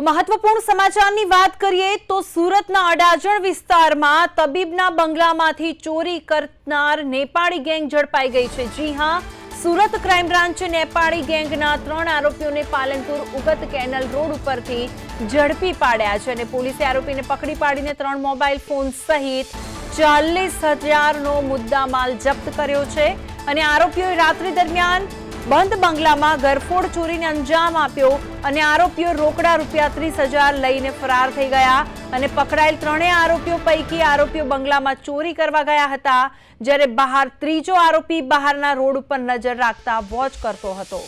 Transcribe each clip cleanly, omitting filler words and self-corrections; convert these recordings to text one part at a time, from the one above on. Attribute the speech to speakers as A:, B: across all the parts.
A: તો મહત્વપૂર્ણ સમાચારની વાત કરીએ તો સુરતના અડાજણ વિસ્તારમાં તબીબના બંગલામાંથી ચોરી કરનાર નેપાળી ગેંગ ઝડપાઈ ગઈ છે। જી હા, સુરત ક્રાઇમ બ્રાન્ચે નેપાળી ગેંગના 3 આરોપીઓને પાલનપુર ઉગત કેનલ રોડ ઉપરથી ઝડપી પાડ્યા છે અને પોલીસે આરોપીને પકડી પાડીને 3 મોબાઈલ ફોન સહિત 40,000નો મુદ્દામાલ જપ્ત કર્યો છે અને આરોપીઓએ રાત્રિ દરમિયાન બંધ બંગલામાં ગરફોડ ચોરીને અંજામ આપ્યો અને આરોપીઓ રોકડા રૂપિયા 30,000 લઈને ફરાર થઈ ગયા અને પકડાયેલ 3 આરોપીઓ પૈકી આરોપીઓ બંગલામાં ચોરી કરવા ગયા હતા, જ્યારે બહાર ત્રીજો આરોપી બહારના રોડ ઉપર નજર રાખતા વોચ કરતો હતો।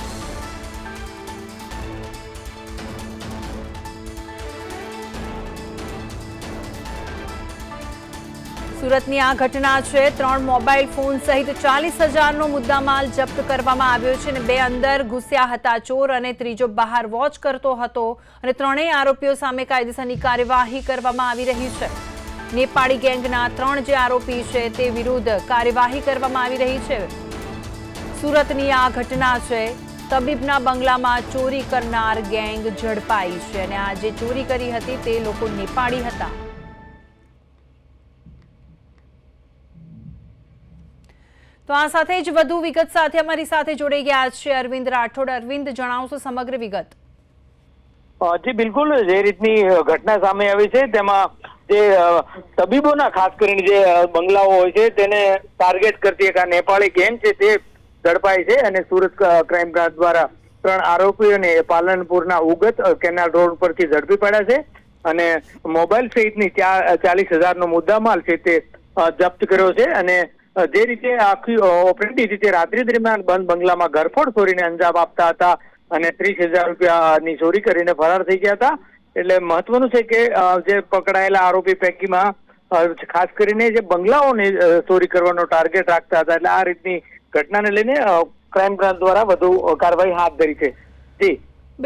A: સુરતની આ ઘટના છે। 3 મોબાઈલ ફોન સહિત 40,000નો મુદ્દામાલ જપ્ત કરવામાં આવ્યો છે અને 2 અંદર ઘૂસ્યા હતા ચોર અને ત્રીજો બહાર વોચ કરતો હતો અને 3 આરોપીઓ સામે કાયદેસરની કાર્યવાહી કરવામાં આવી રહી છે। નેપાળી ગેંગના 3 જે આરોપી છે તે વિરુદ્ધ કાર્યવાહી કરવામાં આવી રહી છે। સુરતની આ ઘટના છે। તબીબના બંગલામાં ચોરી કરનાર ગેંગ ઝડપાઈ છે અને આ જે ચોરી કરી હતી તે લોકો નેપાળી હતા। તો આ સાથે જ વધુ વિગત સાથે અમારી સાથે જોડાઈ ગયા છે અરવિંદ રાઠોડ। અરવિંદ, જણાવશો સમગ્ર વિગત?
B: જી બિલકુલ, જે રીતની ઘટના સામે આવી છે તેમાં જે તબીબોના ખાસ કરીને જે બંગલાઓ હોય છે તેને ટાર્ગેટ કરતી એક આ નેપાળી ગેંગ છે તે ઝડપાઈ છે અને સુરત ક્રાઇમ બ્રાન્ચ દ્વારા 3 આરોપીઓને પાલનપુરના ઉગત કેનાલ રોડ પરથી ઝડપી પડ્યા છે અને મોબાઈલ સહિતની 40,000નો મુદ્દામાલ છે તે જપ્ત કર્યો છે અને જે રીતે આખી ઓપરેટિવ રીતે રાત્રિ દરમિયાન બંધ બંગલામાં ઘરફોડ ચોરીને અંજામ આપતા હતા અને 30,000 રૂપિયાની ચોરી કરીને ફરાર થઈ ગયા હતા। એટલે મહત્વનું છે કે જે પકડાયેલા આરોપી પૈકીમાં ખાસ કરીને જે બંગલાઓને ચોરી કરવાનો ટાર્ગેટ રાખતા હતા, એટલે આ રીતની ઘટનાને લઈને ક્રાઇમ બ્રાન્ચ દ્વારા વધુ કાર્યવાહી હાથ ધરી છે। જી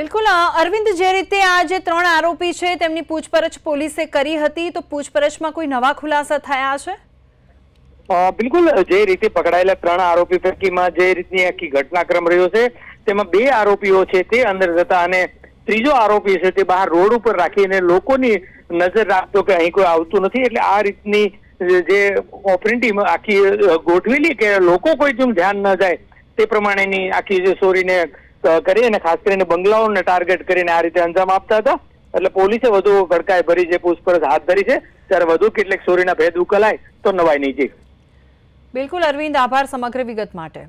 A: બિલકુલ અરવિંદ, જે રીતે આ જે 3 આરોપી છે તેમની પૂછપરછ પોલીસે કરી હતી, તો પૂછપરછમાં કોઈ નવા ખુલાસા થયા છે?
B: બિલકુલ, જે રીતે પકડાયેલા 3 આરોપી પૈકીમાં જે રીતની આખી ઘટનાક્રમ રહ્યો છે તેમાં 2 આરોપીઓ છે તે અંદર જતા અને ત્રીજો આરોપી છે તે બહાર રોડ ઉપર રાખીને લોકોની નજર રાખતો કે અહીં કોઈ આવતું નથી, એટલે આ રીતની જે ઓપરેટિવ આખી ગોઠવેલી કે લોકો કોઈ જેમ ધ્યાન ન જાય તે પ્રમાણેની આખી જે ચોરીને કરી અને ખાસ કરીને બંગલાઓને ટાર્ગેટ કરીને આ રીતે અંજામ આપતા હતા। એટલે પોલીસે વધુ કડકાઈ ભરી જે પૂછપરછ હાથ ધરી છે, ત્યારે વધુ કેટલીક ચોરીના ભેદ ઉકેલાય તો નવાઈ નહીં। જી
A: બિલકુલ અરવિંદ, આભાર સમગ્ર વિગત માટે।